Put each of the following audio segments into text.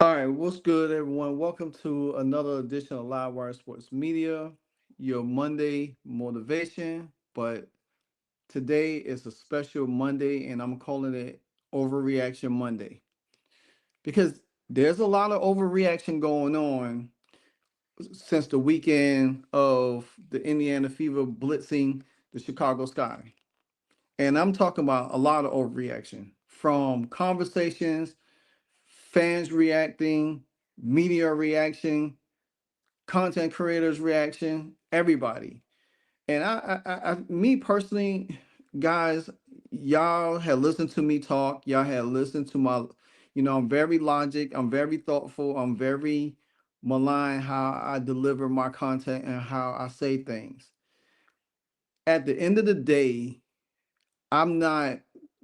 All right, what's good, everyone? Welcome to another edition of Live Wire Sports Media, your Monday motivation. But today is a special Monday, and I'm calling it Overreaction Monday because there's a lot of overreaction going on since the weekend of the Indiana Fever blitzing the Chicago Sky. And I'm talking about a lot of overreaction from conversations, fans reacting, media reaction, content creators reaction, everybody. And me personally, guys, y'all had listened to me talk. Y'all had listened to my, I'm very logic. I'm very thoughtful. I'm very malign how I deliver my content and how I say things. At the end of the day, I'm not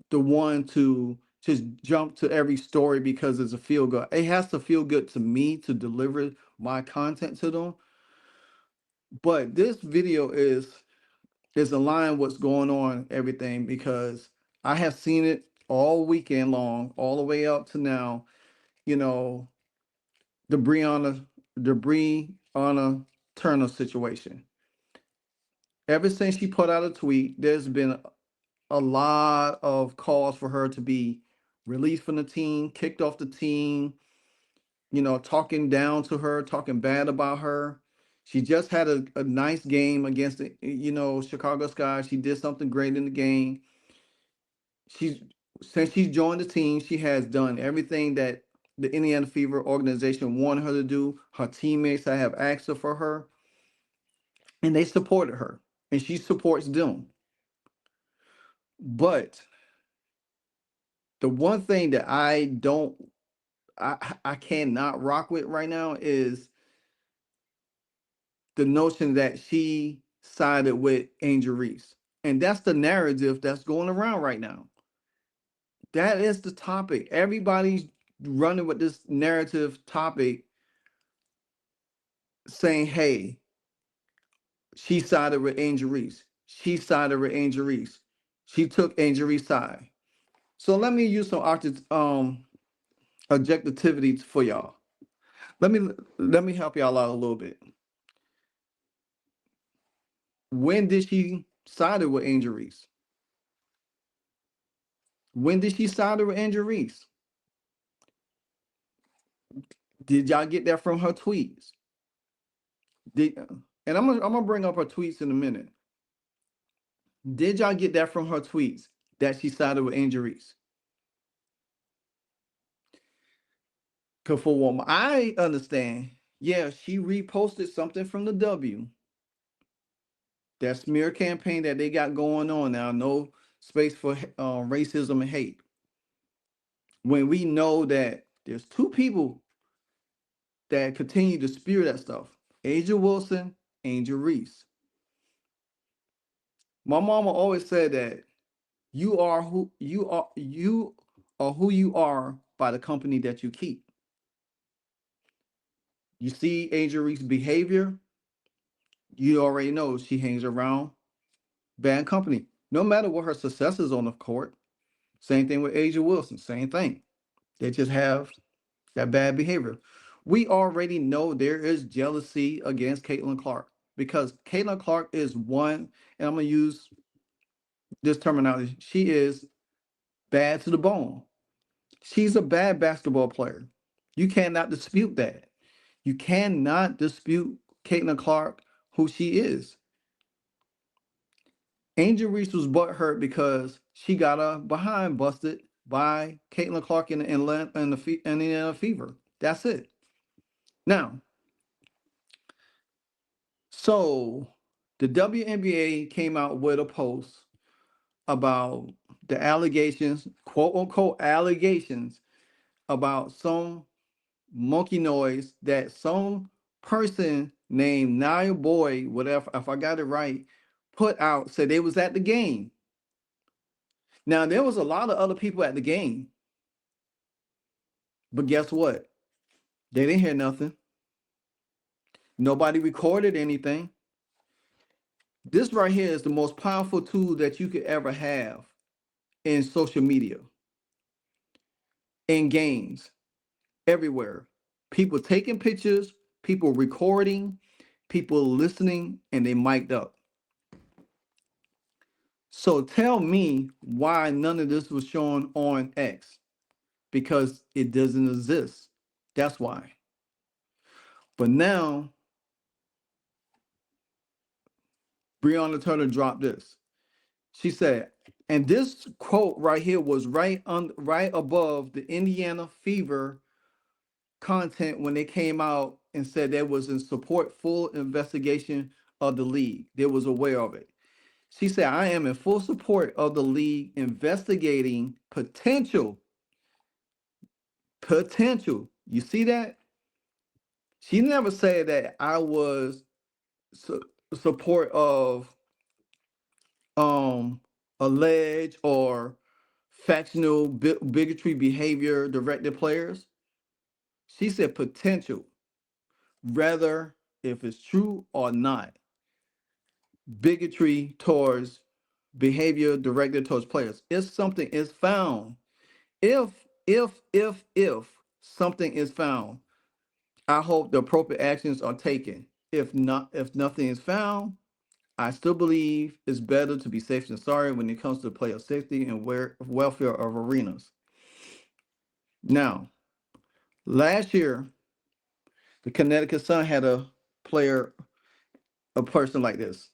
the one to just jump to every story because it's a feel good. It has to feel good to me to deliver my content to them. But this video is aligned what's going on, everything, because I have seen it all weekend long, all the way up to now, you know, the Brianna Turner situation. Ever since she put out a tweet, there's been a lot of calls for her to be released from the team, kicked off the team, talking down to her, talking bad about her. She just had a nice game against the, Chicago Sky. She did something great in the game. She's Since she's joined the team, she has done everything that the Indiana Fever organization wanted her to do. Her teammates that have asked her for her, and they supported her, and she supports them. But the one thing that I cannot rock with right now is the notion that she sided with Angel Reese. And that's the narrative that's going around right now. That is the topic. Everybody's running with this narrative topic saying, hey, she sided with Angel Reese. She sided with Angel Reese. She took Angel Reese's side. So let me use some objectivity for y'all. Let me help y'all out a little bit. When did she sided with Angel Reese? When did she side with Angel Reese? Did y'all get that from her tweets? And I'm gonna bring up her tweets in a minute. Did y'all get that from her tweets that she sided with Angel Reese? Because for what I understand, yeah, she reposted something from the W. That smear campaign that they got going on now. No space for racism and hate. When we know that there's two people that continue to spew that stuff. Angel Wilson, Angel Reese. My mama always said that you are who you are by the company that you keep. You see Angel Reese's behavior, you already know she hangs around bad company. No matter what her success is on the court. Same thing with Angel Wilson, same thing. They just have that bad behavior. We already know there is jealousy against Caitlyn Clark because Caitlyn Clark is one, and I'm gonna use this terminology. She is bad to the bone. She's a bad basketball player. You cannot dispute that. You cannot dispute Caitlyn Clark, who she is. Angel Reese was butthurt because she got a behind busted by Caitlyn Clark in the Fever. That's it. Now, so the WNBA came out with a post about the allegations, quote unquote allegations, about some monkey noise that some person named Nia Boy, whatever, if I got it right, put out, said they was at the game. Now there was a lot of other people at the game, but guess what? They didn't hear nothing. Nobody recorded anything. This right here is the most powerful tool that you could ever have in social media, in games, everywhere. People taking pictures, people recording, people listening, and they mic'd up. So tell me why none of this was shown on X. Because it doesn't exist. That's why. But now, Brianna Turner dropped this. She said, and this quote right here was right above the Indiana Fever content when they came out and said there was in support full investigation of the league. They was aware of it. She said, I am in full support of the league investigating potential. You see that? She never said that I was support of um alleged or factional bigotry behavior directed players. She said potential, whether if it's true or not, bigotry towards behavior directed towards players. If something is found, if something is found, I hope the appropriate actions are taken. If not, if nothing is found, I still believe it's better to be safe than sorry when it comes to player safety and welfare of arenas. Now, last year, the Connecticut Sun had a person like this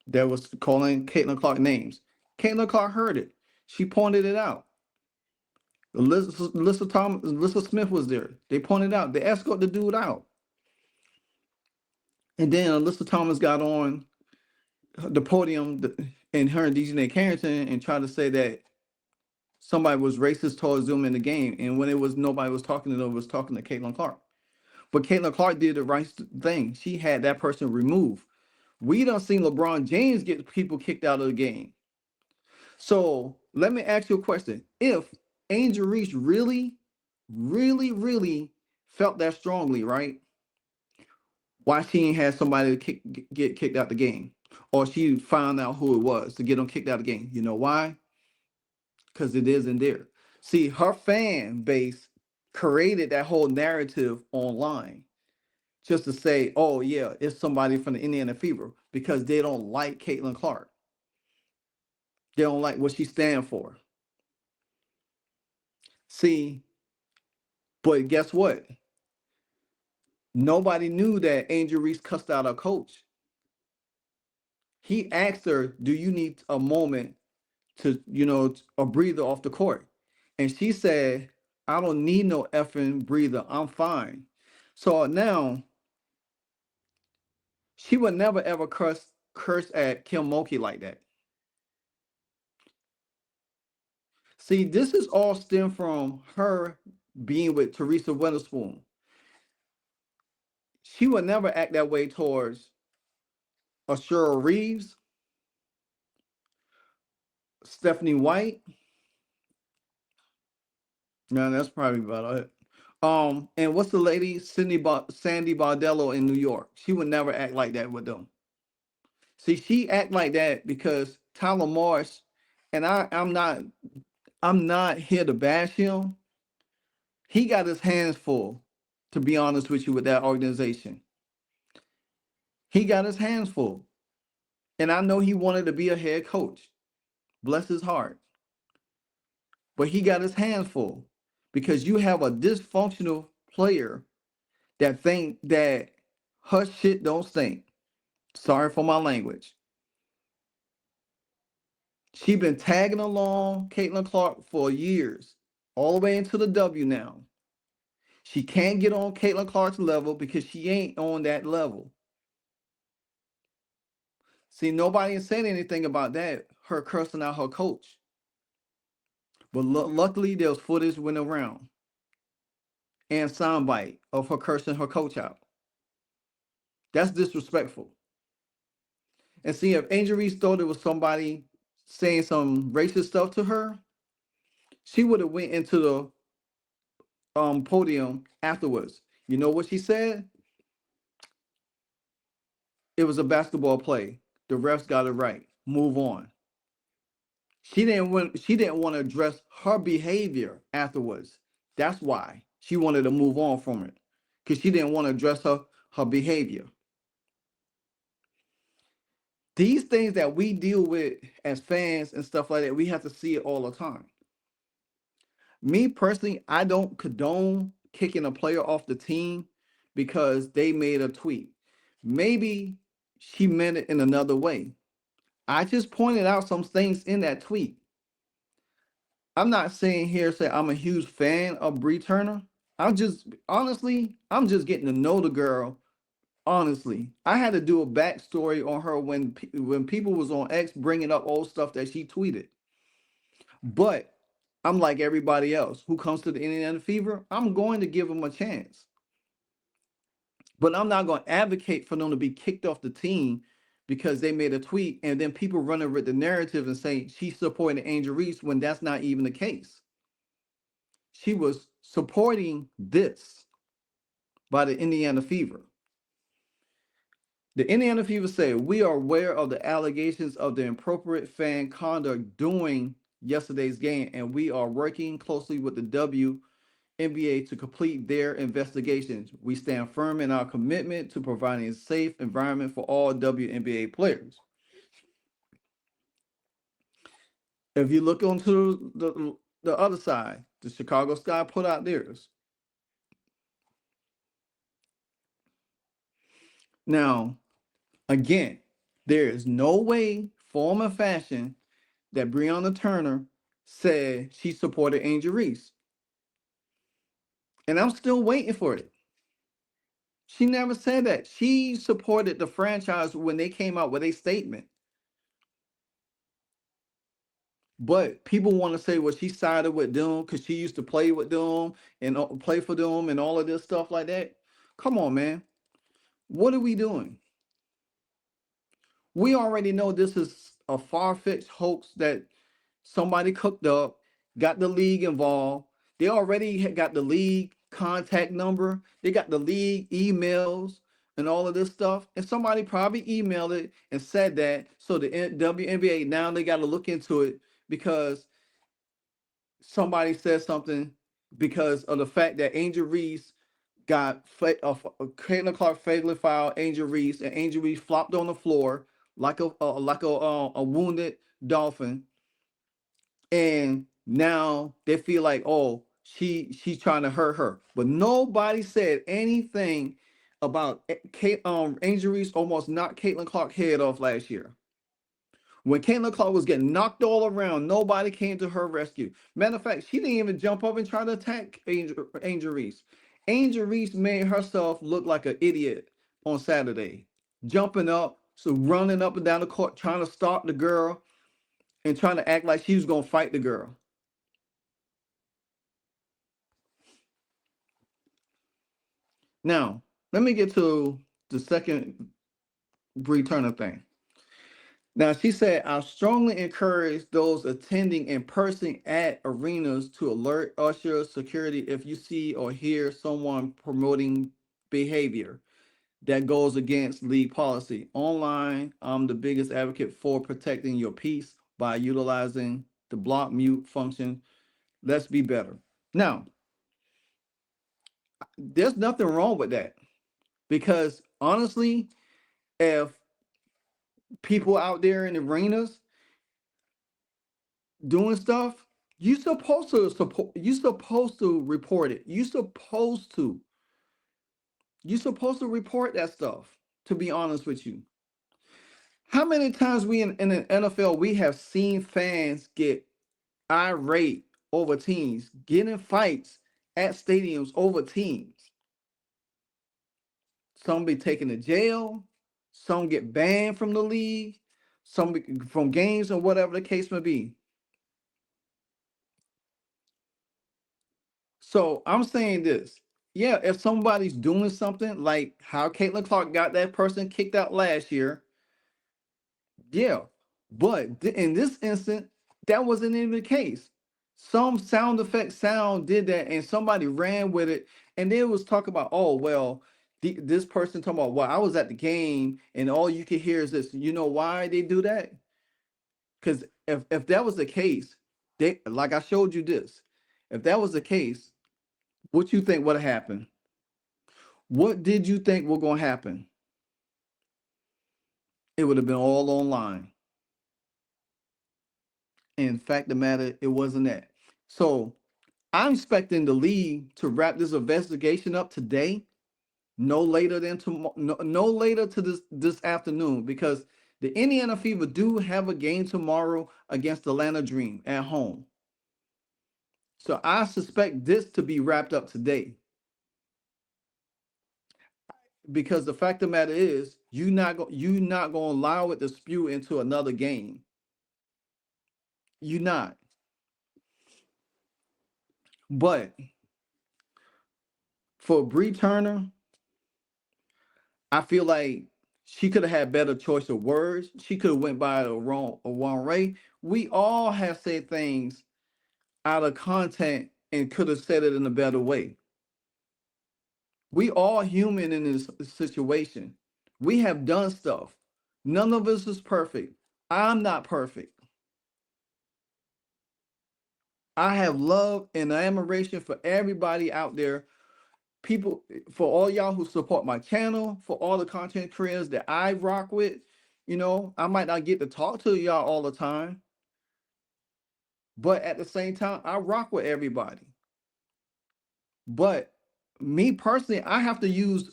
that was calling Caitlyn Clark names. Caitlyn Clark heard it. She pointed it out. Alyssa Smith was there. They pointed out. They escorted the dude out. And then Alyssa Thomas got on the podium and her and DJ Carrington and tried to say that somebody was racist towards them in the game, and when it was nobody was talking to them, was talking to Caitlyn Clark. But Caitlyn Clark did the right thing. She had that person removed. We done seen LeBron James get people kicked out of the game. So let me ask you a question. If Angel Reese really felt that strongly, right? Why she ain't had somebody to get kicked out the game? Or she found out who it was to get them kicked out of the game. You know why? Because it isn't there. See, her fan base created that whole narrative online just to say, oh, yeah, it's somebody from the Indiana Fever because they don't like Caitlyn Clark. They don't like what she stands for. See, but guess what? Nobody knew that Angel Reese cussed out her coach. He asked her, do you need a moment to, a breather off the court? And she said, I don't need no effing breather. I'm fine. So now she would never ever curse at Kim Mulkey like that. See, this is all stem from her being with Teresa Witherspoon. She would never act that way towards Ashura Reeves, Stephanie White. No, that's probably about it. And what's the lady, Sandy Bardello in New York? She would never act like that with them. See, she act like that because Tyler Morris, and I'm not here to bash him. He got his hands full, to be honest with you, with that organization. He got his hands full. And I know he wanted to be a head coach. Bless his heart. But he got his hands full because you have a dysfunctional player that think that her shit don't stink. Sorry for my language. She been tagging along Caitlyn Clark for years, all the way into the W now. She can't get on Caitlyn Clark's level because she ain't on that level. See, nobody is saying anything about that, her cursing out her coach. But luckily, there was footage went around and soundbite of her cursing her coach out. That's disrespectful. And see, if Angel Reese thought it was somebody saying some racist stuff to her, she would have went into the podium afterwards. You know what she said? It was a basketball play. The refs got it right. Move on. She didn't want to address her behavior afterwards. That's why she wanted to move on from it. Because she didn't want to address her behavior. These things that we deal with as fans and stuff like that, we have to see it all the time. Me personally, I don't condone kicking a player off the team because they made a tweet. Maybe she meant it in another way. I just pointed out some things in that tweet. I'm not saying here say I'm a huge fan of Bree Turner. I'm just getting to know the girl. Honestly, I had to do a backstory on her when people was on X bringing up old stuff that she tweeted. But I'm like everybody else who comes to the Indiana Fever. I'm going to give them a chance, but I'm not going to advocate for them to be kicked off the team because they made a tweet and then people running with the narrative and saying she's supporting Angel Reese when that's not even the case. She was supporting this by the Indiana Fever. The Indiana Fever said, we are aware of the allegations of the inappropriate fan conduct during yesterday's game, and we are working closely with the WNBA to complete their investigations. We stand firm in our commitment to providing a safe environment for all WNBA players. If you look onto the other side, the Chicago Sky put out theirs. Now, again, there is no way, form, or fashion that Brianna Turner said she supported Angel Reese. And I'm still waiting for it. She never said that. She supported the franchise when they came out with a statement. But people want to say, well, she sided with them because she used to play with them and play for them and all of this stuff like that. Come on, man. What are we doing? We already know this is a far-fetched hoax that somebody cooked up, got the league involved. They already got the league contact number. They got the league emails and all of this stuff. And somebody probably emailed it and said that. So the WNBA, now they got to look into it because somebody said something because of the fact that Angel Reese got Caitlyn Clark fatally fouled Angel Reese, and Angel Reese flopped on the floor like a wounded dolphin, and now they feel like, oh, she's trying to hurt her, but nobody said anything about Angel Reese almost knocked Caitlyn Clark head off last year. When Caitlyn Clark was getting knocked all around, nobody came to her rescue. Matter of fact, she didn't even jump up and try to attack Angel Reese. Angel Reese made herself look like an idiot on Saturday, jumping up, so running up and down the court, trying to stop the girl and trying to act like she was going to fight the girl. Now, let me get to the second Bree Turner thing. Now, she said, I strongly encourage those attending in person at arenas to alert usher security if you see or hear someone promoting behavior that goes against league policy. Online, I'm the biggest advocate for protecting your peace by utilizing the block mute function. Let's be better. Now, there's nothing wrong with that because honestly, if people out there in arenas doing stuff, you supposed to support. You supposed to report it. You supposed to report that stuff. To be honest with you, how many times we in the NFL we have seen fans get irate over teams, get in fights at stadiums over teams. Some be taken to jail. Some get banned from the league. some from games or whatever the case may be. So I'm saying this. Yeah, if somebody's doing something like how Caitlyn Clark got that person kicked out last year, yeah. But in this instant, that wasn't even the case. Some sound effect sound did that, and somebody ran with it, and then it was talking about, oh well, this person talking about, well, I was at the game, and all you could hear is this. You know why they do that? Because if that was the case, they like I showed you this. If that was the case, what you think would have happened? What did you think was going to happen? It would have been all online. In fact, the matter, it wasn't that. So I'm expecting the league to wrap this investigation up today, no later than tomorrow, no later to this afternoon, because the Indiana Fever do have a game tomorrow against the Atlanta Dream at home. So I suspect this to be wrapped up today, because the fact of the matter is, you not gonna allow it to spew into another game. You not. But for Bree Turner, I feel like she could have had better choice of words. She could have went by a wrong way. We all have said things out of content and could have said it in a better way. We all human in this situation. We have done stuff. None of us is perfect. I'm not perfect. I have love and admiration for everybody out there. People, for all y'all who support my channel, for all the content creators that I rock with. I might not get to talk to y'all all the time, but at the same time, I rock with everybody. But me personally, I have to use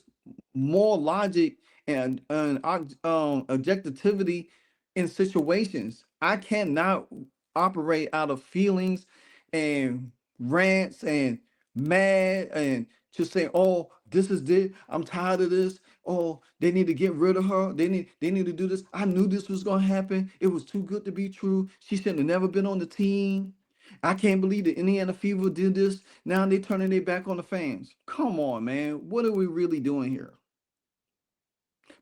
more logic and objectivity in situations. I cannot operate out of feelings and rants and mad and just say, "Oh, this is it. I'm tired of this. Oh, they need to get rid of her. They need to do this. I knew this was gonna happen. It was too good to be true. She shouldn't have never been on the team. I can't believe the Indiana Fever did this. Now they turning their back on the fans. Come on, man. What are we really doing here?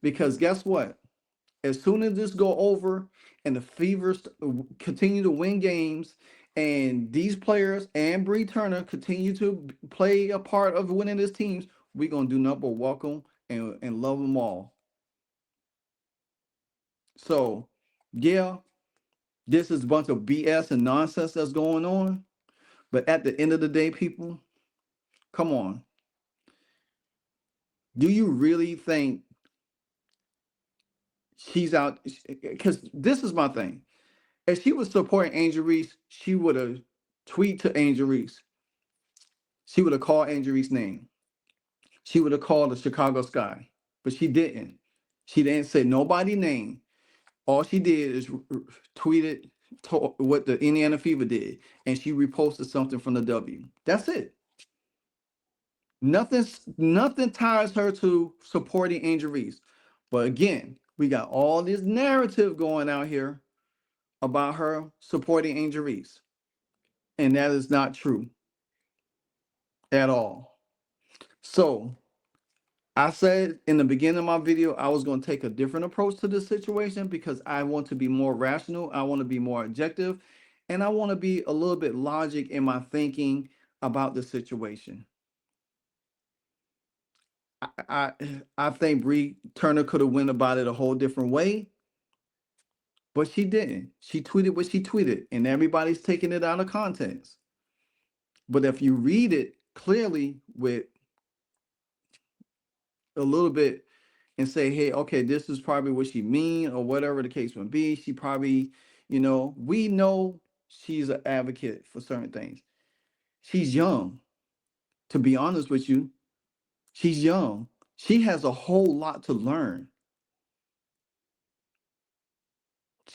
Because guess what? As soon as this go over and the Fevers continue to win games, and these players and Bree Turner continue to play a part of winning this teams, we're gonna do nothing but welcome and love them all. So, yeah, this is a bunch of BS and nonsense that's going on. But at the end of the day, people, come on. Do you really think she's out? Because this is my thing. If she was supporting Angel Reese, she would have tweeted to Angel Reese. She would have called Angel Reese's name. She would have called the Chicago Sky, but she didn't. She didn't say nobody name. All she did is tweeted what the Indiana Fever did, and she reposted something from the W. That's it. Nothing ties her to supporting Angel Reese. But again, we got all this narrative going out here about her supporting Angel Reese. And that is not true at all. So I said in the beginning of my video, I was going to take a different approach to this situation because I want to be more rational. I want to be more objective. And I want to be a little bit logic in my thinking about the situation. I I think Bree Turner could have went about it a whole different way, but she didn't. She tweeted what she tweeted, and everybody's taking it out of context. But if you read it clearly with a little bit and say, hey, okay, this is probably what she mean or whatever the case may be, she probably, we know she's an advocate for certain things. She's young. To be honest with you, she's young. She has a whole lot to learn.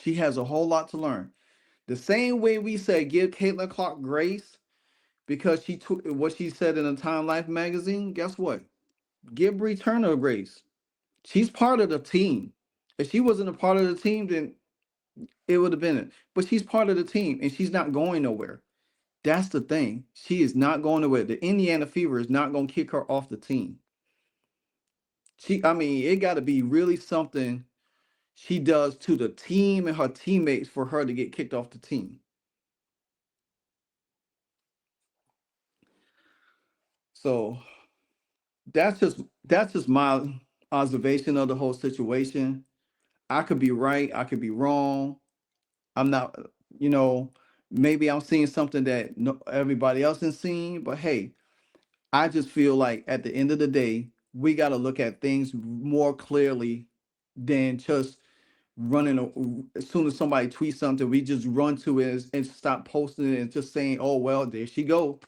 She has a whole lot to learn. The same way we say give Caitlyn Clark grace because she took what she said in a Time Life magazine. Guess what? Give Bree Turner grace. She's part of the team. If she wasn't a part of the team, then It would have been it. But she's part of the team and she's not going nowhere. That's the thing. She is not going nowhere. The Indiana Fever is not going to kick her off the team. I mean, it got to be really something she does to the team and her teammates for her to get kicked off the team. So that's just my observation of the whole situation. I could be right, I could be wrong. I'm not, you know, maybe I'm seeing something that no, everybody else is seeing, but hey, I just feel like at the end of the day, we got to look at things more clearly than just as soon as somebody tweets something, we just run to it and stop posting it and just saying, "Oh well, there she go."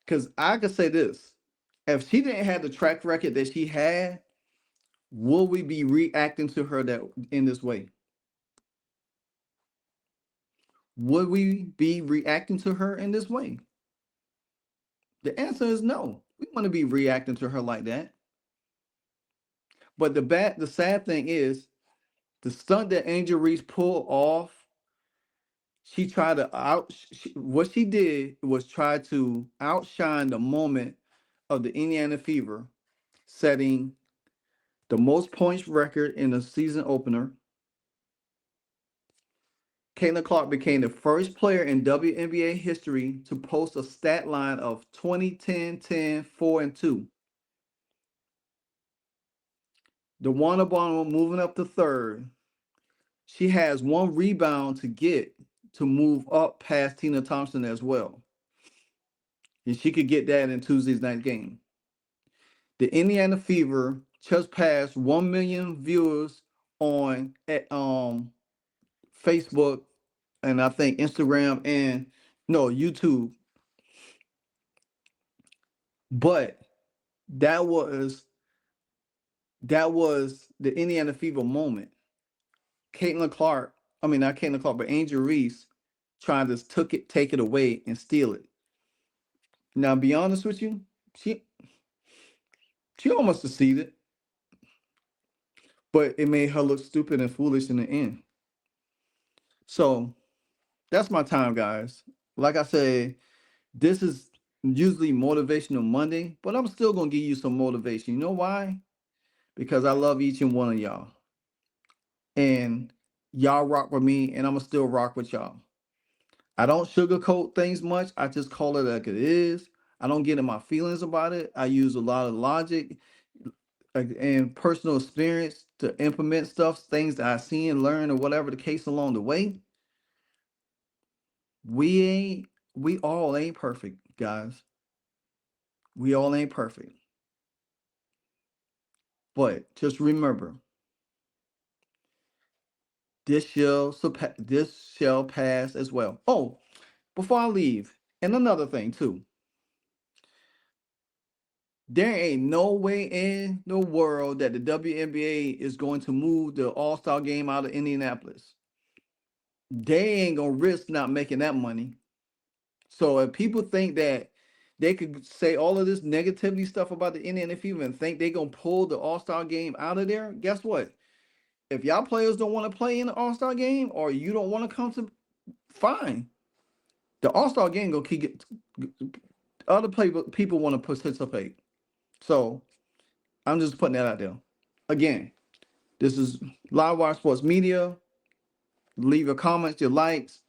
Because I could say this: if she didn't have the track record that she had, will we be reacting to her that in this way? Would we be reacting to her in this way? The answer is no. We want to be reacting to her like that. But the sad thing is, the stunt that Angel Reese pulled off, she tried to what she did was try to outshine the moment of the Indiana Fever, setting the most points record in the season opener. Caitlyn Clark became the first player in WNBA history to post a stat line of 20, 10, 10, 4, and 2. DeWanna Bonner moving up to third. She has one rebound to get to move up past Tina Thompson as well. And she could get that in Tuesday's night game. The Indiana Fever just passed 1 million viewers on Facebook and I think Instagram and no YouTube. But that was the Indiana Fever moment. Caitlyn Clark, I mean not Caitlyn Clark, but Angel Reese trying to take it away and steal it. Now, be honest with you, she almost succeeded, but it made her look stupid and foolish in the end. So that's my time, guys. Like I said, this is usually Motivational Monday, but I'm still gonna give you some motivation. You know why? Because I love each and one of y'all, and y'all rock with me, and I'm gonna still rock with y'all. I don't sugarcoat things much. I just call it like it is. I don't get in my feelings about it. I use a lot of logic and personal experience to implement stuff, things that I see and learn, or whatever the case along the way. We all ain't perfect, guys. We all ain't perfect. But just remember, this shall pass as well. Oh, before I leave, and another thing too. There ain't no way in the world that the WNBA is going to move the All-Star game out of Indianapolis. They ain't gonna risk not making that money. So if people think that they could say all of this negativity stuff about the Indiana Fever and think they're gonna pull the All-Star game out of there, guess what? If y'all players don't want to play in the All-Star game or you don't want to come to, fine. The All-Star game gonna keep it, other people want to participate. So I'm just putting that out there. Again, this is Livewire Sports Media. Leave your comments, your likes,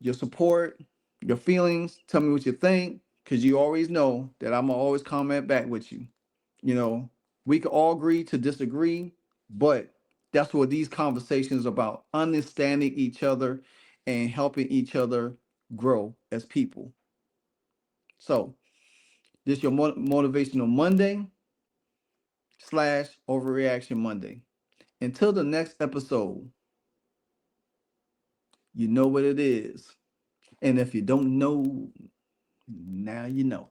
your support, your feelings. Tell me what you think, because you always know that I'm gonna always comment back with you. You know, we can all agree to disagree, but that's what these conversations are about: understanding each other and helping each other grow as people. So this your motivational Monday / Overreaction Monday. Until the next episode, you know what it is. And if you don't know, now you know.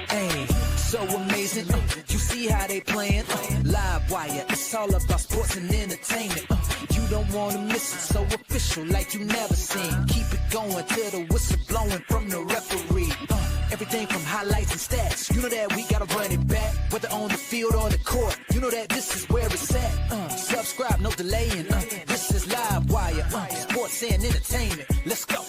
Hey, so amazing. You see how they playing? Live wire, it's all about sports and entertainment. You don't don't wanna miss it. So official, like you never seen. Keep it going till the whistle blowing from the referee. Everything from highlights and stats. You know that we gotta run it back. Whether on the field or the court, you know that this is where it's at. Subscribe, no delaying. This is Live Wire. Sports and entertainment. Let's go.